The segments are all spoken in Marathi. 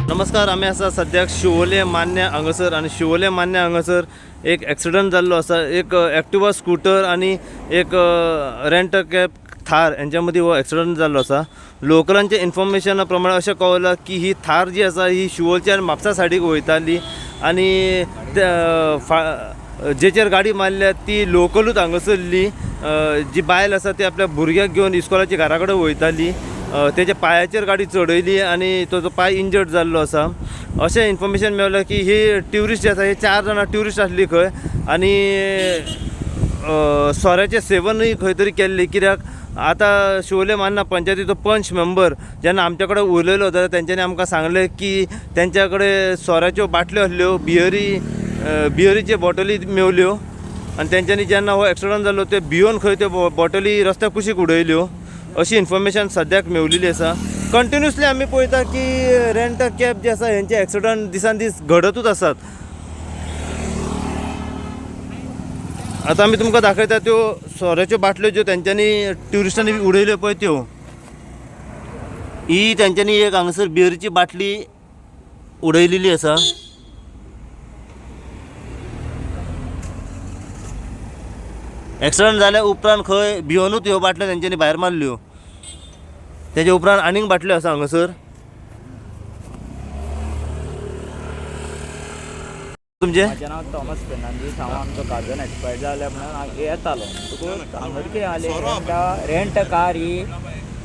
नमस्कार. आम्ही असा सध्या शिवोले मान्य हांगासर आणि शिवोले मान्य हांगासर एक ॲक्सिडंट जाल्लो असा. एक ॲक्टिवा स्कूटर आणि एक रेंट कॅब थार यांच्यामध्ये हो ॲक्सिडंट जाल्लो असा. लोकलांच्या इन्फॉर्मेशना प्रमाणे अशें कळलां की ही थार जी आसा ही शिवोलच्यान म्हापसा सायडीक वयताली आणि जेचेर गाडी मारल्या ती लोकलूच हांगासरली. जी बायल आसा ती आपल्या भुरग्याक घेवन इस्कॉलाच्या घरा कडेन वयताली. त्याच्या पायाचेर गाडी चढयली आणि तो पाय इंजर्ड जाल्लो आसा. अशें इन्फॉर्मेशन मेळ्ळां की ही ट्युरिस्ट जे आसा हे 4 जाणां ट्युरिस्ट आसली खंय आणि सोऱ्याचें सेवनूय खंय तरी केल्लें. कित्याक आतां शिवोले मान्ना पंचायतीचो पंच मेंबर जेन्ना आमच्या कडेन उलयलो जाल्यार तेंच्यांनी आमकां सांगलें की तेंच्या कडेन सोऱ्याच्यो बाटल्यो आसल्यो, बियरीचे बॉटली मेवल्यो आणि तेंच्यांनी जेन्ना हो ॲक्सिडंट जाल्लो ते भिवन खंय त्यो बॉटली रस्त्यार कुशीक उडयल्यो अशी इन्फॉर्मेशन सद्याक मेवलेली आसा. कंटिन्युअसली आमी पळयता की रेंट कॅब जे आसा हेंचे ॲक्सिडंट दिसान दीस घडतूच आसात. आतां आमी तुमकां दाखयता त्यो सोऱ्याच्यो बाटल्यो ज्यो तेंच्यांनी ट्युरिस्टांनी उडयल्यो पळय त्यो. ही तेंच्यांनी एक हांगासर बियरीची बाटली उडयलेली आसा. ॲक्सिडंट जाल्या उपरांत खंय भिवनूच ह्यो बाटल्यो तेंच्यांनी भायर मारल्यो. तेजे उपरांत आनीक बाटल्यो आसा हांगासर. तुमचें? माझे नाव थॉमस फेर्नांडीस. हांव आमचो काजन एक्सपायर्ड जाल्या म्हणून हांव येतालो. हांगा कितें जालें, रेंट कार ही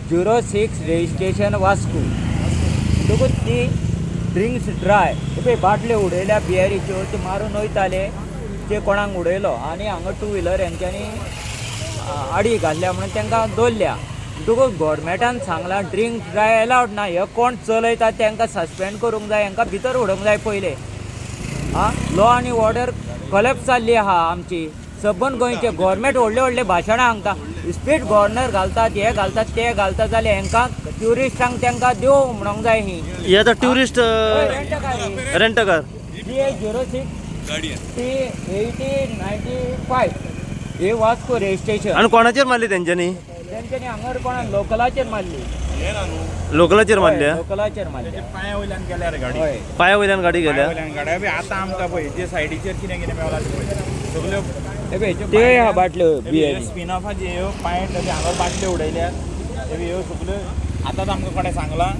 06 रेजिस्ट्रेशन वास्को. म्हणटकूच ती ड्रिंक्स ड्राय पळय बाटल्यो उडयल्या बियरीच्यो त्यो मारून वयताले. ते कोणाक उडयलो आनी हांगा 2 व्हिलर हेंच्यांनी आडी घाल्ल्या म्हणून तांकां दवरल्या. म्हणटकूच गव्हर्मेंटान सांगलां ड्रिंक ड्राय एलावड ना. हे कोण चलयता तांकां सस्पेंड करूंक जाय, हांकां भितर उडोवंक जाय पयलें. लॉ आनी ऑर्डर कॉलेप्स जाल्ली आहा आमची. सबंद गोंयचे गव्हर्मेंट व्हडले भाशणां सांगता, स्पीड गव्हर्नर घालतात, हे घालतात ते घालतात, जाल्यार हांकां ट्युरिस्टांक तांकां देव म्हणूंक जाय. ही आता tourist rent car GA06 T8095 हे वास्को रेजिस्ट्रेशन. आणि कोणाचेर मारली तेंच्यांनी? तेंच्यांनी हांगर कोणा लोकलाचेर मारली. लोकलाचेर मारल्या. लोकलाचेर मारल्या. पांया वयल्यान गेल्या रे गाडी. पाया वयल्यान गाडी गेल्या. गाड्या बी आतां आमकां पळय जे सायडीचेर कितें कितें मेवला सगल्यो ते ह्या बाटल्यो बियरी स्पिन ऑफाचे ह्यो पांयट हांगा बाटल्यो उडयल्यात. ह्यो सगल्यो आतांच आमकां कोणें सांगलां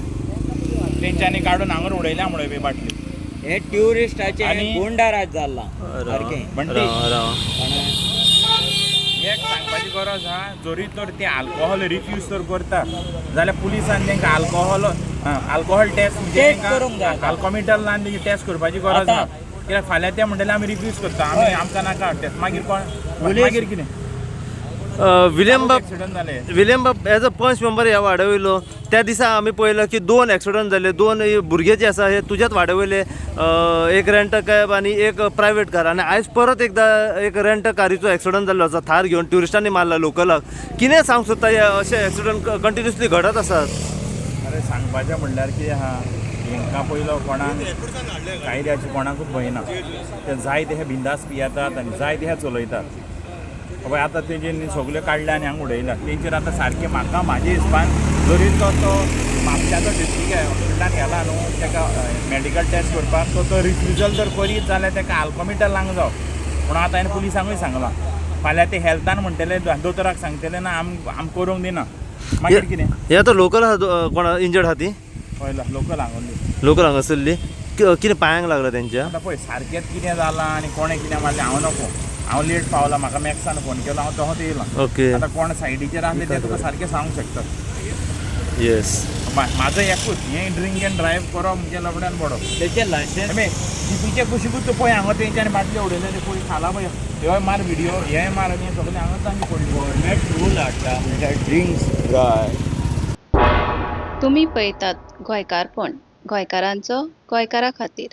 तेंच्यांनी काडून हांगर उडयल्या म्हणून बी बाटल्यो. हे ट्युरिस्टाचे आनी गुंडाराज जाल्ला सारकें. म्हणटी एक सांगपाची गरज आहा, जोरी तर ते अल्कोहोल रिफ्यूज तर करता जाल्यार पुलिसान तांकां अल्कोहोल टेस्ट करूंक जाय. अल्कोमिटल लावन तेजी टेस्ट करपाची गरज ना. कित्याक फाल्यां ते म्हणटले आमी रिफ्यूज करता, आमी आमकां नाका टेस्ट. मागीर कोण मागीर कितें विलियम बाब एक्सिडंट जाले. विलियम बाब एज अ पंच मेंबर ह्या वाड्यावयलो त्या दिसा आमी पळयलं की 2 ॲक्सिडंट जाले. 2 भुरगे जे आसा हे तुज्याच वाड्यावयले. एक रेंट कॅब आणि एक प्रायवेट कार. आणि आयज परत एकदा एक रेंट कारीचो ॲक्सिडंट जाल्लो आसा. थार घेवन ट्युरिस्टांनी मारला लोकलाक. कितें सांग सोदता हे अशे ॲक्सिडंट कंटिन्युअसली घडत आसात? अरे सांगपाचें म्हणल्यार कितें आहा, हांकां पयलो कोणाक कायद्याची कोणाकूच भंय ना. ते जाय ते बिंदास पियेतात आनी जाय ते चलयतात. पळय आतां तेजे सगल्यो काडल्या आनी हांगा उडयल्या. तेंचेर आतां सारकें म्हाका म्हाजे हिसपान जरी तो म्हापशाचो डिस्ट्रिक्ट हॉस्पिटलान गेला न्हू ताका मॅडिकल टेस्ट करपाक, तो रिफ्युजल जर करीत जाल्यार ताका अल्कोमिटल लावंक जावं म्हणून आतां हांवें पुलिसांकूय सांगलां. फाल्यां ते हेल्थान म्हणटले दोतोराक सांगतले ना आम करूंक दिना. मागीर कितें हे आतां लोकल कोणा इंजर्ड आहा ती? हय लोकल हांगोली लोकल हांगासरली. कितें पांयांक लागला तेंच्या? आतां पळय सारकेंच कितें जालां आनी कोणें कितें मारलें हांव नको. हांव लेट पावला, म्हाका मॅक्सान फोन केलो, हांव तोहोत येयलां. ओके. आतां कोण सायडीचेर आसले ते तुका सारकें सांगूंक शकता. येस. म्हाजो एकूच हें ड्रिंक एंड ड्रायव्ह करप म्हणजे लफड्यान पडप. तेचे लायसन्स जीपीचे कुशीकूच पळय हांगा तेंच्यांनी बाटल्यो उडयले ते पळय खाला पळय. ह्योय मार व्हिडिओ हे मार आनी सगळें हांगाच आमी पडली. गव्हर्मेंट रूल हाडटा म्हणजे ड्रिंक्स ड्राय. तुम्ही पळयतात गोंयकारपण, गोंयकारांचो गोंयकारा खातीर.